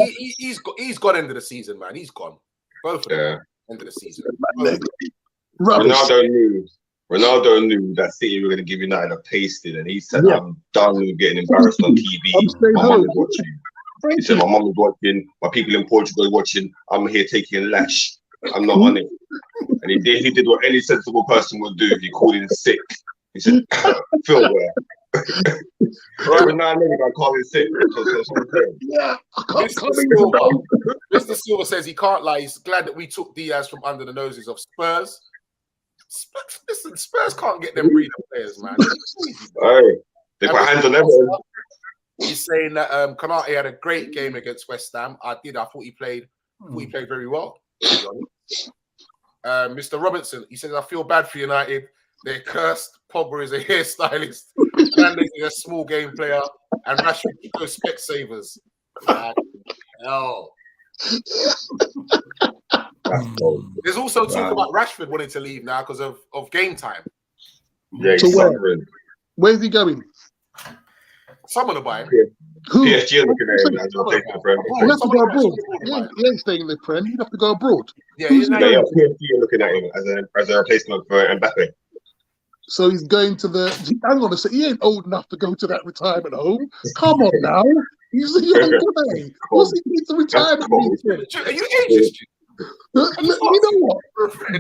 he's gone end of the season, man. He's gone. Both of them end of the season. Ronaldo knew that City were going to give United a pasting, and he said, "I'm done with getting embarrassed on TV. My mum is watching." He said, "My mum is watching. My people in Portugal are watching. I'm here taking a lash. I'm not on it." And he did what any sensible person would do. He called in sick. He said, "Phil, where?" Every now and then, I call in sick. Yeah, Mr. Silver says he can't lie. He's glad that we took Diaz from under the noses of Spurs. Listen, Spurs can't get them breeder players, man. Hey, they put hands on everyone. He's saying that Konate had a great game against West Ham. I thought he played very well. Mr. Robinson, he says, "I feel bad for United. They're cursed. Pogba is a hairstylist. Fernandes is a small game player. And Rashford goes spec savers." Hell. There's also talk about Rashford wanting to leave now because of game time. Yeah, he's suffering. Where's he going? Someone will buy him. Who? PSG are looking at him as well. He'll have to go abroad. He ain't staying in the Prem. He'd have to go abroad. Yeah, PSG are looking at him as a replacement for Mbappe. So he's going to the. Hang on a second. He ain't old enough to go to that retirement home. Come on now. He's a young guy. What's he need to retirement home for? Are you ageist? You know what?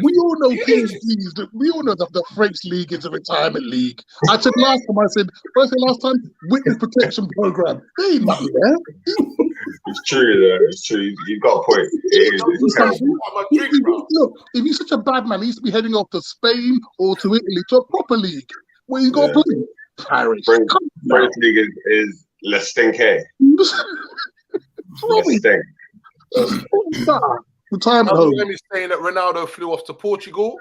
We all know PSGs. We all know that the French league is a retirement league. I said last time, witness protection program. They ain't nothing there. It's true, It's true. You've got a point. Look, if you're such a bad man, he used to be heading off to Spain or to Italy to a proper league where he's got to play. Paris. French league is Le Stinke. Retirement home. Is saying that Ronaldo flew off to Portugal.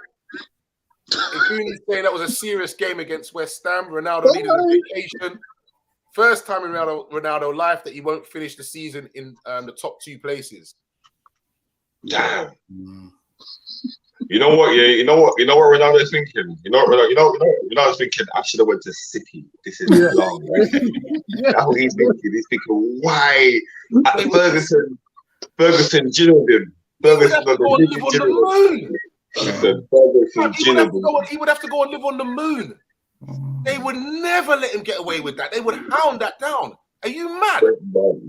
Ikuni's saying that was a serious game against West Ham. Ronaldo needed a vacation. First time in Ronaldo life that he won't finish the season in the top 2 places. Damn. You know what? Yeah, you know what Ronaldo is thinking. You know Ronaldo is thinking. I should have went to City. This is long. Right? That's what he's thinking. He's thinking, why at the Ferguson jilled him. He would have to go and live on the moon. They would never let him get away with that. They would hound that down. Are you mad?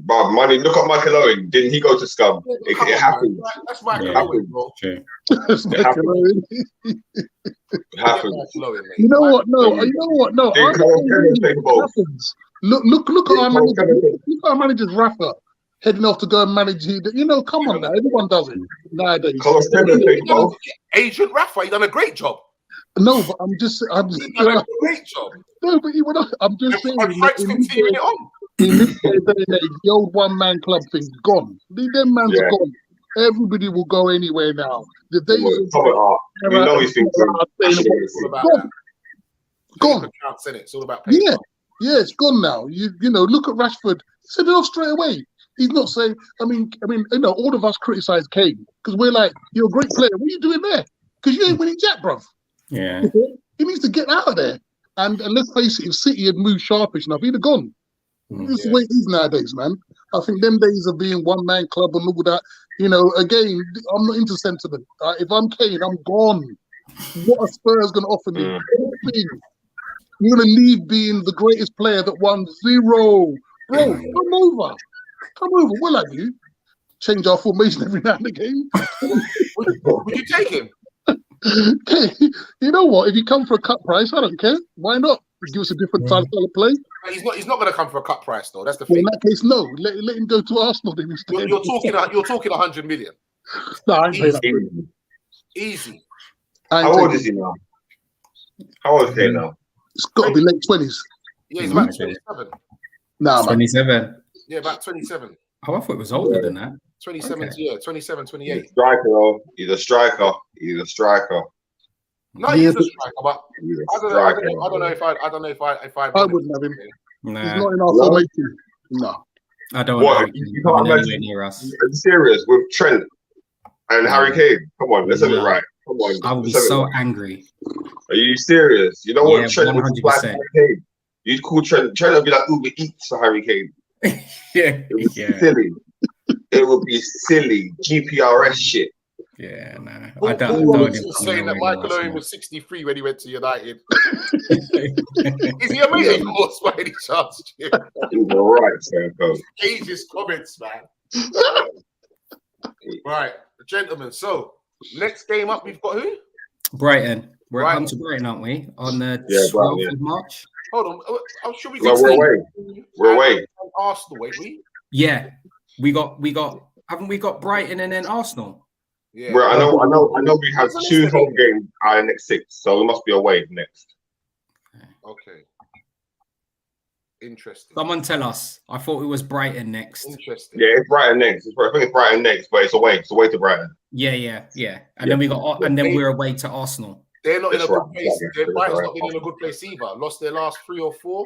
But money, look at Michael Owen. Didn't he go to scum? It happened. That's Michael Owen, bro. It happened. It happened. You know what? No. Look at our manager. Look at our manager's Rafa. Heading off to go and manage. Come on now. Everyone does it nowadays. Agent Rafa, he done a great job. No, but I'm just done a great job. No, but I'm just saying. Frank's continuing it on. In this day and age, the old one-man club thing's gone. Them man's gone. Everybody will go anywhere now. The days he's thinking. Gone. It's all about paying. Yeah. Yeah, it's gone now. You know, look at Rashford. Send it off straight away. He's not saying. I mean, you know, all of us criticize Kane because we're like, you're a great player. What are you doing there? Because you ain't winning jack, bruv. Yeah. He needs to get out of there. And let's face it, if City had moved sharpish enough, he'd have gone. This is the way it is nowadays, man. I think them days of being one-man club and all that, you know, again, I'm not into sentiment. If I'm Kane, I'm gone. What are Spurs going to offer me? Anything. You're going to leave being the greatest player that won 0. Bro, come over. Come over. We'll have you. Change our formation every now and again. Would you take him? Okay. You know what? If you come for a cut price, I don't care. Why not? Give us a different style of play. He's not going to come for a cut price though. That's the Well, thing. in that case, no. Let him go to Arsenal then instead. You're talking 100 million. No, I ain't paying that. Easy. How old is he now? How old is he now? It's got to be late 20s. Yeah, he's about 27. Nah, man. 27. Yeah, about 27. Oh, I thought it was older than that. 27, Okay. yeah, 27, 28. He's a striker, though. He's a striker. He's a striker. No, Yeah, he's a but- striker, but He's a I don't know if I I wouldn't have him. He's Nah, not in our No. formation. No. I don't What? want You him can't anywhere imagine- near us. Are you serious? With Trent and Harry Kane? Come on, let's have it No. right. Come on. I would be let's have it so right. angry. Are you serious? You know what Yeah, Trent would like 100%. Harry Kane? You'd call Trent would be like Uber Eats for Harry Kane. Yeah, It would be yeah, silly. It would be silly. GPRS shit. yeah. Nah, Paul I don't Robinson want him saying that coming Michael nowhere Owen near was 63 when he went to United. us. Is he a mate of yours by any chance, Jim? He's all right, Sam. Age's comments, man. Right, gentlemen. So next game up, we've got who? Brighton. We're Brighton. on to Brighton, aren't we? On the Yeah, 12th Brighton, yeah. of March. Hold on. Oh, should we No, go? we're away. We're away. Arsenal, wait, we? Yeah, we got. Haven't we got Brighton and then Arsenal? Yeah. Well, I know. We have When's the 2 next home games out of the next 6, so we must be away next. Okay. Interesting. Someone tell us. I thought it was Brighton next. Interesting. Yeah, it's Brighton next. I think it's Brighton next, but it's away. It's away to Brighton. Yeah. And then we got, and then we're away to Arsenal. They're not in a That's good right. place. Yeah, Their Brighton's right. not been in a good place either. Lost their last 3 or 4.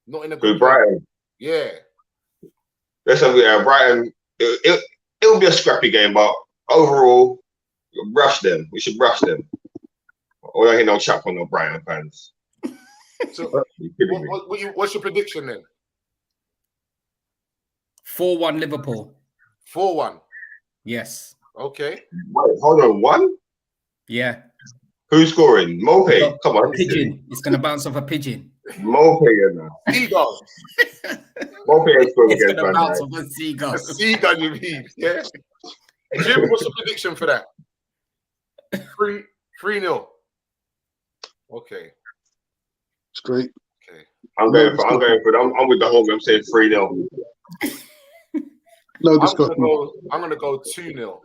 Not in a With good place. Brighton. Yeah. Let's have Brighton. It will be a scrappy game, but overall, rush them. We should rush them. We don't hear no chat from no Brighton fans. So You kidding me? what's your prediction then? 4-1 Liverpool. 4-1. Yes. Okay. Wait, hold on. 1? Yeah. Who's scoring? Mope. Come on. Pigeon. It's gonna bounce off a pigeon. Mope in there. Seagull. Mope ain't scoring It's against gonna Man bounce United. off a seagull. A seagull, you mean? Yeah. Jim, what's your prediction for that? 3-0. Okay. It's great. Okay. I'm going for. I'm with the home. I'm saying 3-0. No I'm discussion. gonna go 2-0.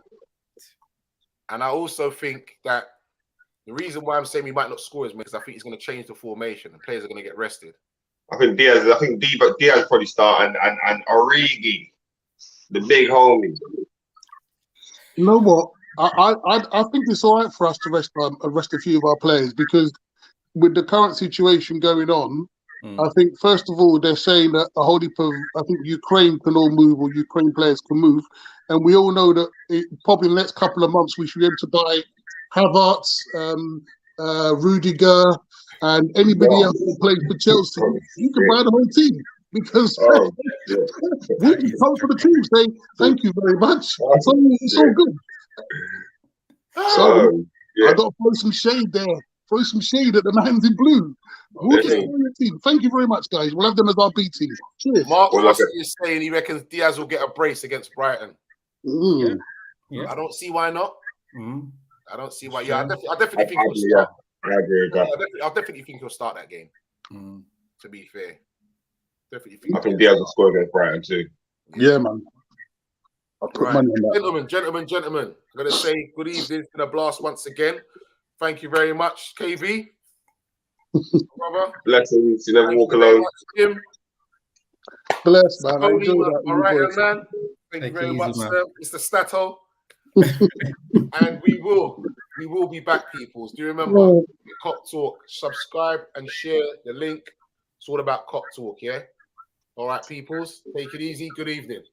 And I also think that the reason why I'm saying we might not score is because I think he's going to change the formation and players are going to get rested. I think Diaz probably start and Origi, the big homie. You know what? I think it's all right for us to rest a few of our players because with the current situation going on, I think first of all they're saying that a whole heap of Ukraine can all move or Ukraine players can move, and we all know that probably in the next couple of months we should be able to buy Havertz, Rudiger, and anybody else who plays for Chelsea. You can buy the whole team because we can come for the team saying thank you very much. So it's all good. So I got to throw some shade there. Throw some shade at the man's in blue. We'll just join the team. Thank you very much, guys. We'll have them as our B team. Cheers. Mark Rossi is saying he reckons Diaz will get a brace against Brighton. Mm. Yeah. I don't see why not. Mm. I don't see why. Yeah, I definitely think he'll start. I agree with that. I definitely think he'll start that game. Mm. To be fair, definitely I think Diaz will score against Brighton too. Yeah, man. I'll put money on that. Gentlemen, I'm going to say good evening to the blast once again. Thank you very much, KB. Brother. Blessings. You never walk alone. Jim. Bless, man. I Cody, enjoy that. my right-hand man. Thank you very much, sir. Mr. Stato. And we will be back, peoples. Do you remember? Cop Talk. Subscribe and share the link. It's all about cop talk, yeah? All right, peoples, take it easy. Good evening.